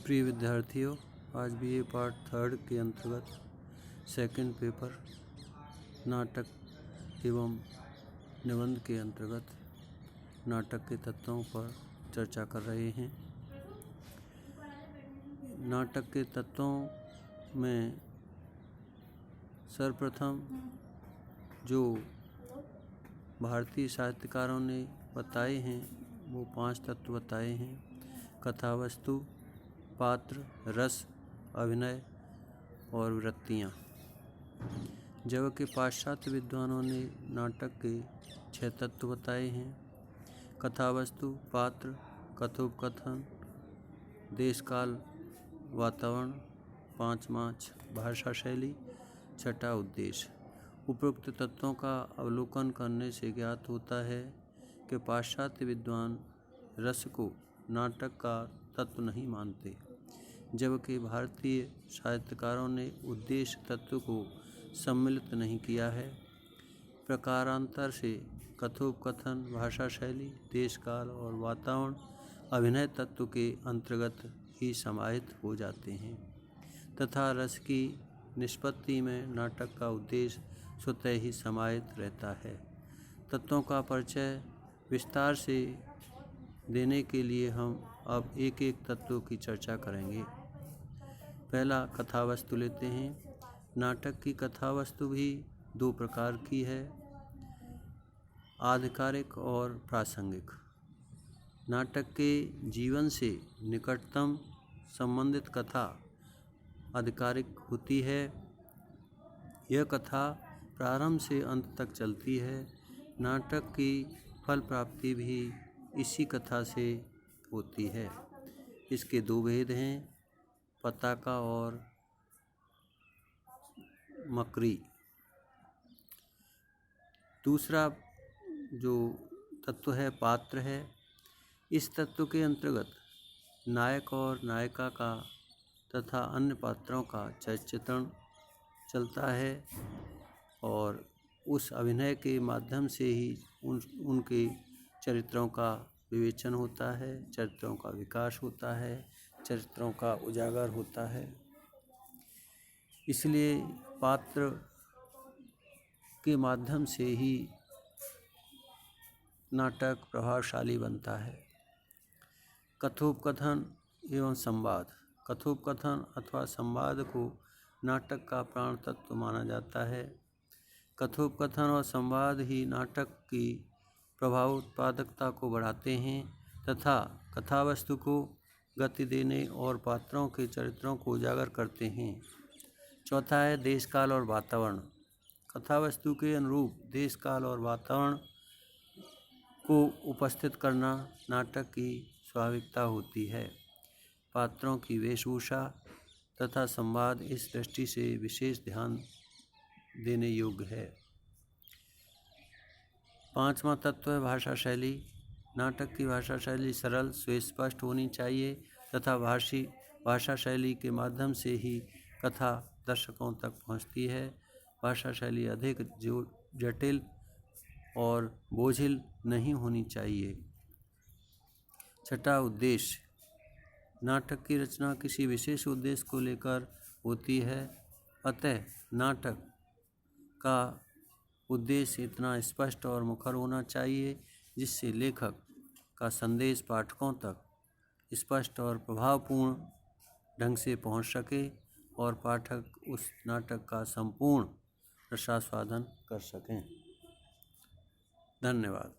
प्रिय विद्यार्थियों, आज BA पार्ट 3 के अंतर्गत सेकंड पेपर नाटक एवं निबंध के अंतर्गत नाटक के तत्वों पर चर्चा कर रहे हैं। नाटक के तत्वों में सर्वप्रथम जो भारतीय साहित्यकारों ने बताए हैं वो 5 तत्व बताए हैं: कथावस्तु, पात्र, रस, अभिनय और वृत्तियाँ। जबकि पाश्चात्य विद्वानों ने नाटक के 6 तत्व बताए हैं: कथावस्तु, पात्र, कथोपकथन, देशकाल, वातावरण, 5वां भाषा शैली, 6वां उद्देश्य। उपरोक्त तत्वों का अवलोकन करने से ज्ञात होता है कि पाश्चात्य विद्वान रस को नाटक का तत्व नहीं मानते, जबकि भारतीय साहित्यकारों ने उद्देश्य तत्व को सम्मिलित नहीं किया है। प्रकारांतर से कथोपकथन, भाषा शैली, देशकाल और वातावरण अभिनय तत्व के अंतर्गत ही समाहित हो जाते हैं तथा रस की निष्पत्ति में नाटक का उद्देश्य स्वतः ही समाहित रहता है। तत्वों का परिचय विस्तार से देने के लिए हम अब एक एक तत्व की चर्चा करेंगे। पहला कथावस्तु लेते हैं। नाटक की कथावस्तु भी 2 प्रकार की है: आधिकारिक और प्रासंगिक। नाटक के जीवन से निकटतम संबंधित कथा आधिकारिक होती है। यह कथा प्रारंभ से अंत तक चलती है। नाटक की फल प्राप्ति भी इसी कथा से होती है। इसके 2 भेद हैं: पताका और मकरी। दूसरा जो तत्व है पात्र है। इस तत्व के अंतर्गत नायक और नायिका का तथा अन्य पात्रों का चित्रण चलता है और उस अभिनय के माध्यम से ही उनके चरित्रों का विवेचन होता है, चरित्रों का विकास होता है, चरित्रों का उजागर होता है। इसलिए पात्र के माध्यम से ही नाटक प्रभावशाली बनता है। कथोपकथन एवं संवाद। कथोपकथन अथवा संवाद को नाटक का प्राण तत्व माना जाता है। कथोपकथन और संवाद ही नाटक की प्रभाव उत्पादकता को बढ़ाते हैं तथा कथावस्तु को गति देने और पात्रों के चरित्रों को उजागर करते हैं। चौथा है देशकाल और वातावरण। कथावस्तु के अनुरूप देशकाल और वातावरण को उपस्थित करना नाटक की स्वाभाविकता होती है। पात्रों की वेशभूषा तथा संवाद इस दृष्टि से विशेष ध्यान देने योग्य है। 5वां तत्व है भाषा शैली। नाटक की भाषा शैली सरल, सुस्पष्ट होनी चाहिए तथा भाषा शैली के माध्यम से ही कथा दर्शकों तक पहुंचती है। भाषा शैली अधिक जटिल और बोझिल नहीं होनी चाहिए। 6वां उद्देश्य। नाटक की रचना किसी विशेष उद्देश्य को लेकर होती है, अतः नाटक का उद्देश्य इतना स्पष्ट और मुखर होना चाहिए जिससे लेखक का संदेश पाठकों तक स्पष्ट और प्रभावपूर्ण ढंग से पहुंच सके और पाठक उस नाटक का संपूर्ण रसास्वादन कर सकें। धन्यवाद।